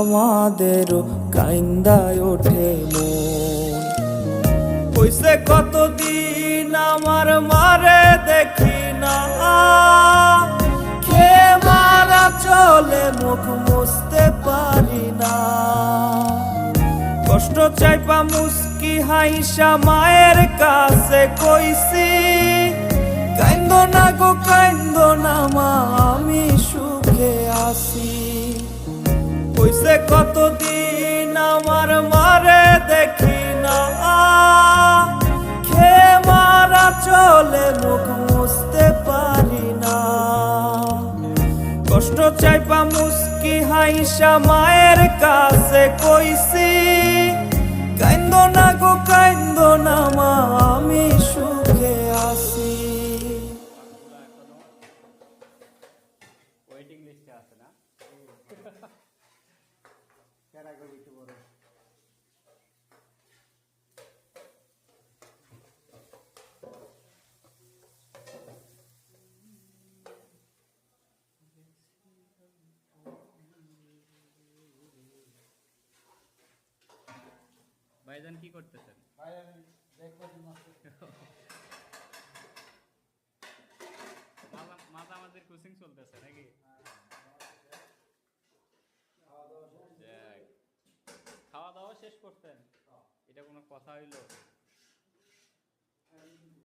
আমাদেরও কাইন্দায় ওঠে মন। কইছে কতদিন আমার মারে দেখি না, খেয়ে মারা চলে মুখ মুছতে পারি না। কষ্ট চাইপা মুস্কি হাইসা মায়ের কাছে কইছি, কাইন্দো না গো কাইন্দো না মা, আমি সুখে আছি। কইছে কতদিন আমার মারে দেখি না, খেয়ে মারা চলে মুখ মুছতে পারি না। কষ্ট চাইপা মুস্কি হাইসা মায়ের কাছে কইছি, কাইন্দো না গো কাইন্দো না মা, আমি সুখে আছি। ওয়েটিং লিস্টে আছে না? ভাইজান কি করতেছেন? মাঝামাঝির কোচিং চলতেছে নাকি? খাওয়া দাওয়া শেষ করতেন? এটা কোনো কথা হইলো?